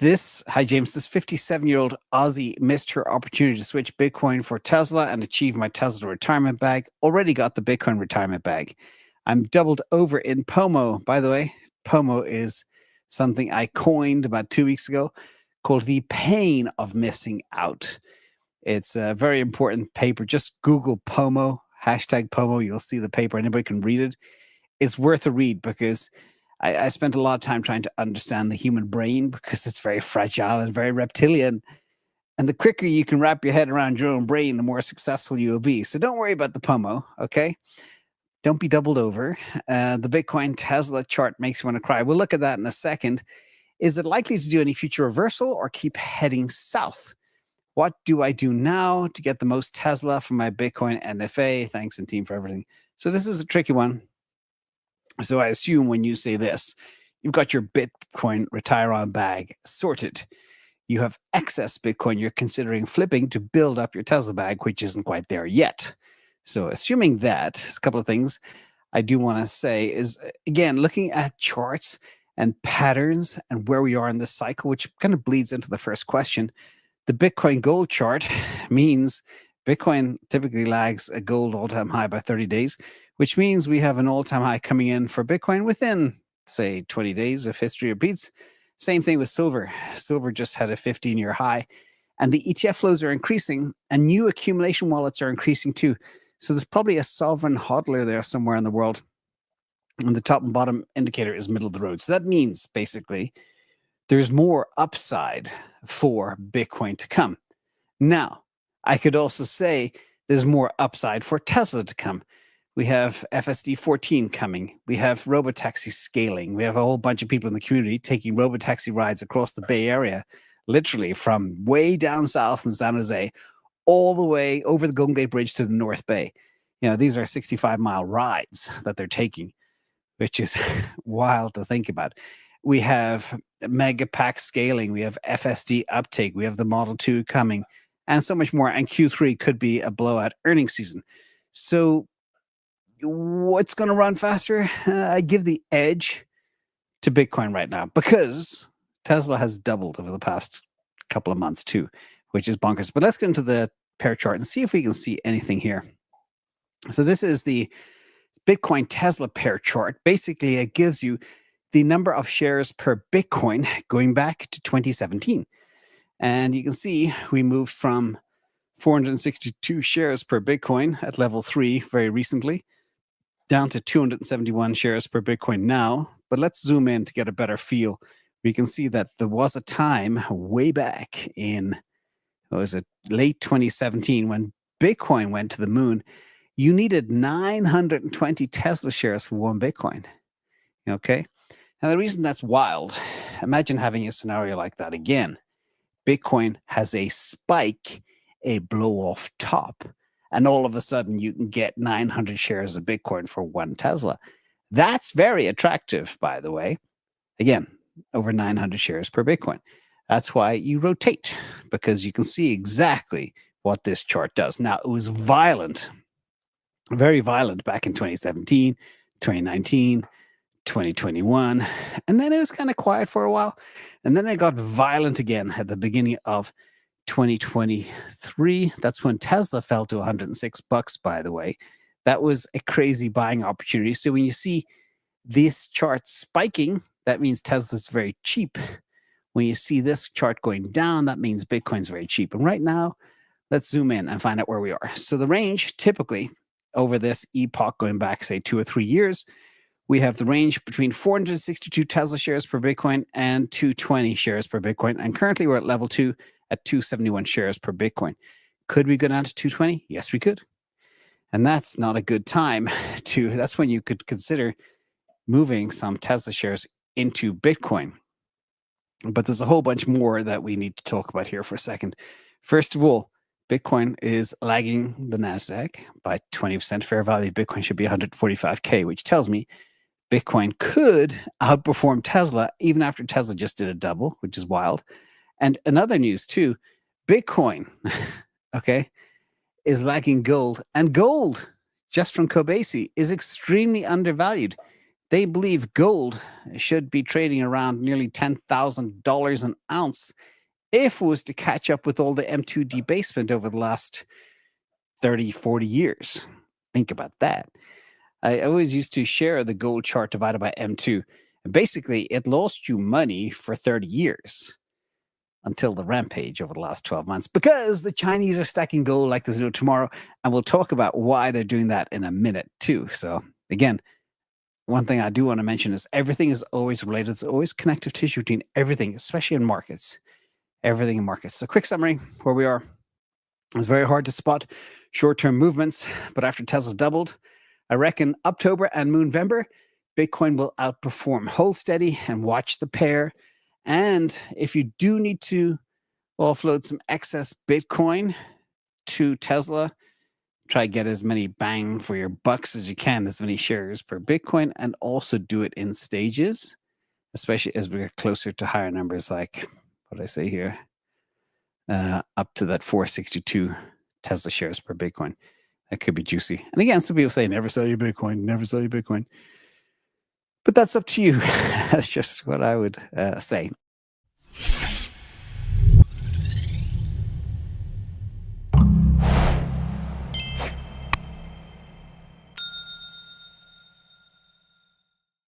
Hi James, this 57-year-old Aussie missed her opportunity to switch Bitcoin for Tesla and achieve my Tesla retirement bag. Already got the Bitcoin retirement bag. I'm doubled over in POMO. By the way, POMO is something I coined about 2 weeks ago called the pain of missing out. It's a very important paper. Just Google POMO, hashtag POMO. You'll see the paper. Anybody can read it. It's worth a read because I spent a lot of time trying to understand the human brain because it's very fragile and very reptilian. And the quicker you can wrap your head around your own brain, the more successful you will be. So don't worry about the POMO, okay? Don't be doubled over. The Bitcoin Tesla chart makes you want to cry. We'll look at that in a second. Is it likely to do any future reversal or keep heading south? What do I do now to get the most Tesla from my Bitcoin NFA? Thanks, and team, for everything. So this is a tricky one. So I assume when you say this, you've got your Bitcoin retire on bag sorted. You have excess Bitcoin you're considering flipping to build up your Tesla bag, which isn't quite there yet. So assuming that, a couple of things I do want to say is, again, looking at charts and patterns and where we are in this cycle, which kind of bleeds into the first question. The Bitcoin gold chart means Bitcoin typically lags a gold all-time high by 30 days, which means we have an all-time high coming in for Bitcoin within, say, 20 days if history repeats. Same thing with silver. Silver just had a 15-year high, and the ETF flows are increasing, and new accumulation wallets are increasing too. So there's probably a sovereign hodler there somewhere in the world. And the top and bottom indicator is middle of the road. So that means, basically, there's more upside for Bitcoin to come. Now, I could also say there's more upside for Tesla to come. We have FSD 14 coming. We have robotaxi scaling. We have a whole bunch of people in the community taking robotaxi rides across the Bay Area, literally from way down south in San Jose, all the way over the Golden Gate Bridge to the North Bay. You know, these are 65-mile rides that they're taking, which is wild to think about. We have mega pack scaling. We have FSD uptake. We have the Model 2 coming, and so much more. And Q3 could be a blowout earnings season. So what's going to run faster? I give the edge to Bitcoin right now because Tesla has doubled over the past couple of months too, which is bonkers. But let's get into the pair chart and see if we can see anything here. So this is the Bitcoin Tesla pair chart. Basically, it gives you the number of shares per Bitcoin going back to 2017. And you can see we moved from 462 shares per Bitcoin at level 3 very recently, down to 271 shares per Bitcoin now. But let's zoom in to get a better feel. We can see that there was a time way back in, late 2017 when Bitcoin went to the moon. You needed 920 Tesla shares for one Bitcoin. Okay. Now, the reason that's wild, imagine having a scenario like that again. Bitcoin has a spike, a blow off top, and all of a sudden you can get 900 shares of Bitcoin for one Tesla. That's very attractive, by the way. Again, over 900 shares per Bitcoin. That's why you rotate, because you can see exactly what this chart does. Now, it was violent, very violent back in 2017, 2019, 2021, and then it was kind of quiet for a while, and then it got violent again at the beginning of 2023. That's when Tesla fell to $106, by the way. That was a crazy buying opportunity. So when you see this chart spiking, that means Tesla's very cheap. When you see this chart going down, that means Bitcoin's very cheap. And right now, let's zoom in and find out where we are. So the range, typically over this epoch going back, say 2 or 3 years, we have the range between 462 Tesla shares per Bitcoin and 220 shares per Bitcoin. And currently we're at level 2 at 271 shares per Bitcoin. Could we go down to 220? Yes, we could. And that's not a good time that's when you could consider moving some Tesla shares into Bitcoin. But there's a whole bunch more that we need to talk about here for a second. First of all, Bitcoin is lagging the NASDAQ by 20%. Fair value of Bitcoin should be 145K, which tells me Bitcoin could outperform Tesla even after Tesla just did a double, which is wild. And another news too, Bitcoin, okay, is lagging gold. And gold, just from Kobasi, is extremely undervalued. They believe gold should be trading around nearly $10,000 an ounce if it was to catch up with all the M2 debasement over the last 30, 40 years. Think about that. I always used to share the gold chart divided by M2. And basically, it lost you money for 30 years until the rampage over the last 12 months because the Chinese are stacking gold like there's no tomorrow. And we'll talk about why they're doing that in a minute, too. So, again, one thing I do want to mention is everything is always related. It's always connective tissue between everything, especially in markets. Everything in markets. So, quick summary where we are. It's very hard to spot short-term movements, but after Tesla doubled, I reckon October and Moonvember, Bitcoin will outperform. Hold steady and watch the pair. And if you do need to offload some excess Bitcoin to Tesla, try to get as many bang for your bucks as you can, as many shares per Bitcoin, and also do it in stages, especially as we get closer to higher numbers like, what did I say here? Up to that 462 Tesla shares per Bitcoin. That could be juicy. And again, some people say, never sell your Bitcoin, never sell your Bitcoin. But that's up to you. That's just what I would say.